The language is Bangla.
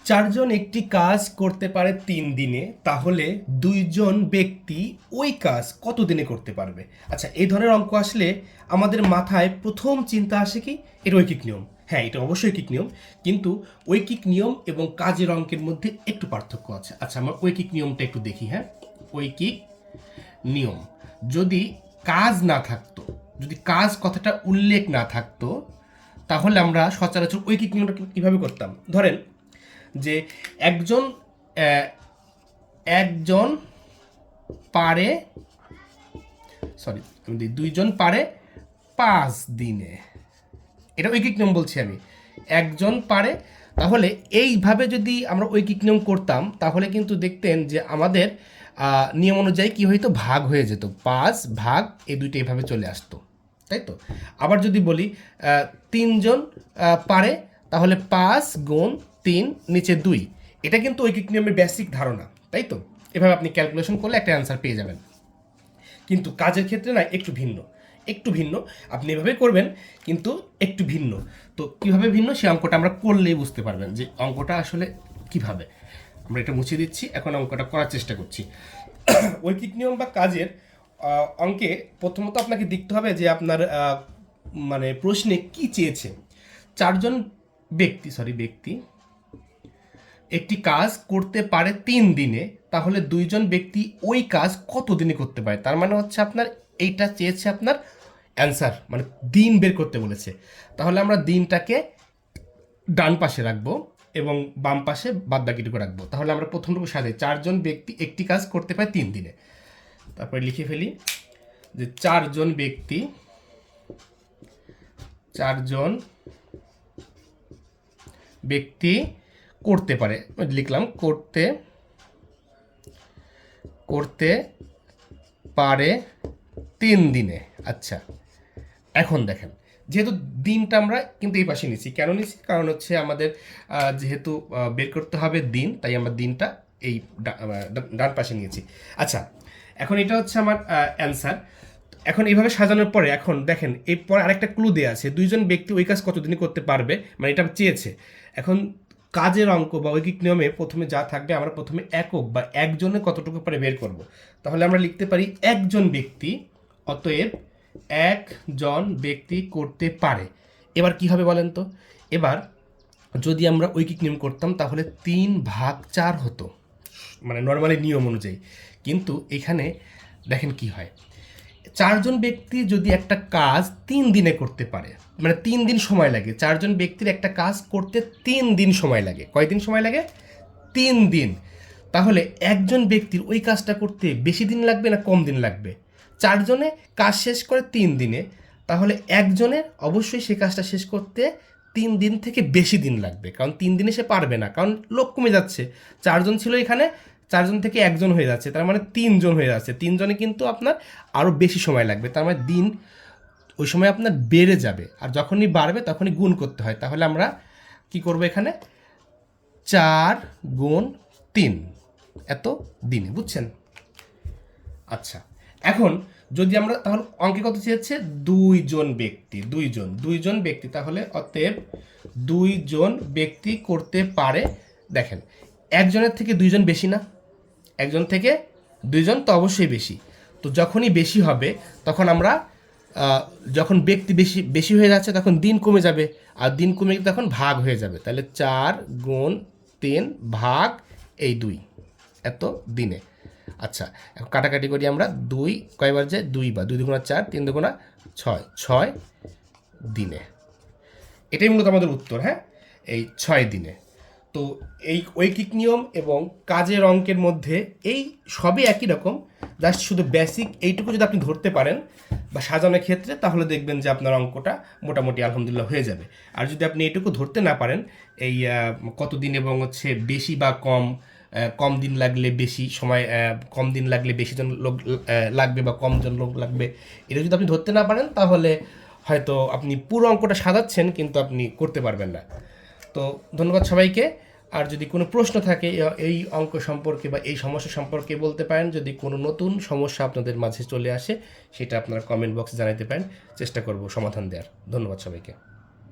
চারজন একটি কাজ করতে পারে 3 দিনে, তাহলে দুইজন ব্যক্তি ওই কাজ কত দিনে করতে পারবে? আচ্ছা, এই ধরনের অঙ্ক আসলে আমাদের মাথায় প্রথম চিন্তা আসে কি, এর ঐকিক নিয়ম। হ্যাঁ, এটা অবশ্যই ঐকিক নিয়ম, কিন্তু ঐকিক নিয়ম এবং কাজের অঙ্কের মধ্যে একটু পার্থক্য আছে। আচ্ছা, আমরা ঐকিক নিয়মটা একটু দেখি। হ্যাঁ, ঐকিক নিয়ম, যদি কাজ না থাকতো, যদি কাজ কথাটা উল্লেখ না থাকতো, তাহলে আমরা সচরাচর ঐকিক নিয়মটা কীভাবে করতাম? ধরেন যে একজন একজন পারে, সরি, দুইজন পারে 5 দিনে। এটা ঐকিক নিয়ম বলছি আমি। একজন পারে, তাহলে এইভাবে যদি আমরা ঐকিক নিয়ম করতাম, তাহলে কিন্তু দেখতেন যে আমাদের নিয়ম অনুযায়ী কী হইতো, ভাগ হয়ে যেত। 5 ভাগ এই দুইটা এইভাবে চলে আসতো, তাই তো? আবার যদি বলি 3জন পারে, তাহলে 5 × 3 নিচে 2। এটা কিন্তু ঐকিক নিয়মের বেসিক ধারণা, তাই তো? এভাবে আপনি ক্যালকুলেশন করলে একটা অ্যান্সার পেয়ে যাবেন। কিন্তু কাজের ক্ষেত্রে না, একটু ভিন্ন, একটু ভিন্ন। আপনি এভাবে করবেন, কিন্তু একটু ভিন্ন। তো কীভাবে ভিন্ন, সে অঙ্কটা আমরা করলেই বুঝতে পারবেন যে অঙ্কটা আসলে কিভাবে। আমরা এটা মুছে দিচ্ছি, এখন অঙ্কটা করার চেষ্টা করছি। ঐকিক নিয়ম বা কাজের অঙ্কে প্রথমত আপনাকে দেখতে হবে যে আপনার মানে প্রশ্নে কি চেয়েছে। চারজন ব্যক্তি একটি কাজ করতে পারে 3 দিনে, তাহলে দুইজন ব্যক্তি ওই কাজ কত দিনে করতে পারে? তার মানে হচ্ছে আপনার এইটা চেয়েছে, আপনার অ্যান্সার মানে দিন বের করতে বলেছে। তাহলে আমরা দিনটাকে ডান পাশে রাখবো এবং বাম পাশে বাদবাকিটুকু রাখবো। তাহলে আমরা প্রথমটুকু সাজাই, চারজন ব্যক্তি একটি কাজ করতে পারে 3 দিনে। তারপরে লিখে ফেলি যে চারজন ব্যক্তি করতে পারে, লিখলাম করতে পারে 3 দিনে। আচ্ছা, এখন দেখেন, যেহেতু দিনটা আমরা কিন্তু এই পাশে নিচ্ছি, কেন নিচ্ছি? কারণ হচ্ছে আমাদের যেহেতু বের করতে হবে দিন, তাই আমরা দিনটা এই ডান পাশে নিয়েছি। আচ্ছা, এখন এটা হচ্ছে আমার অ্যান্সার। এখন এইভাবে সাজানোর পরে এখন দেখেন, এরপর আরেকটা ক্লু দেওয়া আছে, দুইজন ব্যক্তি ওই কাজ কতদিনে করতে পারবে, মানে এটা চেয়েছে। এখন কাজের অঙ্ক বা ঐকিক নিয়মে প্রথমে যা থাকবে, আমরা প্রথমে একক বা একজনে কতটুকু পারে বের করব। তাহলে আমরা লিখতে পারি একজন ব্যক্তি, অতএব একজন ব্যক্তি করতে পারে। এবার কি হবে বলেন তো? এবার যদি আমরা ঐকিক নিয়ম করতাম, তাহলে 3/4 হতো, মানে নর্মালি নিয়ম অনুযায়ী। কিন্তু এখানে দেখেন কি হয়, চারজন ব্যক্তি যদি একটা কাজ 3 দিনে করতে পারে, মানে 3 দিন সময় লাগে। চারজন ব্যক্তির একটা কাজ করতে 3 দিন সময় লাগে। কয়দিন সময় লাগে? 3 দিন। তাহলে একজন ব্যক্তির ওই কাজটা করতে বেশি দিন লাগবে না কম দিন লাগবে? চারজনে কাজ শেষ করে 3 দিনে, তাহলে একজনের অবশ্যই সে কাজটা শেষ করতে 3 দিন থেকে বেশি দিন লাগবে, কারণ 3 দিনে সে পারবে না, কারণ লোক কমে যাচ্ছে। চারজন ছিল এখানে, চারজন থেকে একজন হয়ে যাচ্ছে, তার মানে 3জন হয়ে যাচ্ছে। 3জনে কিন্তু আপনার আরও বেশি সময় লাগবে, তার মানে দিন ওই সময় আপনার বেড়ে যাবে। আর যখনই বাড়বে তখনই গুণ করতে হয়। তাহলে আমরা কি করব, এখানে 4 × 3 এত দিনে, বুঝছেন? আচ্ছা, এখন যদি আমরা, তাহলে অঙ্কে কত চেয়েছে? দুইজন ব্যক্তি, তাহলে অতএব 2জন ব্যক্তি করতে পারে। দেখেন, একজনের থেকে 2জন বেশি না? একজন থেকে 2জন তো অবশ্যই বেশি। তো যখনই বেশি হবে, তখন আমরা যখন ব্যক্তি বেশি বেশি হয়ে যাচ্ছে, তখন দিন কমে যাবে, আর দিন কমে তখন ভাগ হয়ে যাবে। তাহলে 4 × 3 ভাগ এই 2 এত দিনে। আচ্ছা, এখন কাটাকাটি করি আমরা। 2 কয়বার যায়? 2 বার। 2 দুগুণা 4, 3 দুগুণা 6 দিনে। এটাই মূলত আমাদের উত্তর। হ্যাঁ, এই 6 দিনে। তো এই ঐকিক নিয়ম এবং কাজের অঙ্কের মধ্যে এই সবই একই রকম, জাস্ট শুধু বেসিক এইটুকু যদি আপনি ধরতে পারেন বা সাজানোর ক্ষেত্রে, তাহলে দেখবেন যে আপনার অঙ্কটা মোটামুটি আলহামদুলিল্লাহ হয়ে যাবে। আর যদি আপনি এইটুকু ধরতে না পারেন, এই কতদিন এবং হচ্ছে বেশি বা কম, কম দিন লাগলে বেশি সময়, কম দিন লাগলে বেশি জন লোক লাগবে বা কম জন লোক লাগবে, এটা যদি আপনি ধরতে না পারেন, তাহলে হয়তো আপনি পুরো অঙ্কটা সাজাচ্ছেন কিন্তু আপনি করতে পারবেন না। তো ধন্যবাদ সবাইকে। আর যদি কোনো প্রশ্ন থাকে এই অঙ্ক সম্পর্কে বা এই সমস্যা সম্পর্কে বলতে পারেন। যদি কোনো নতুন সমস্যা আপনাদের মাঝে চলে আসে, সেটা আপনারা কমেন্ট বক্সে জানাতে পারেন, চেষ্টা করব সমাধান দেওয়ার। ধন্যবাদ সবাইকে।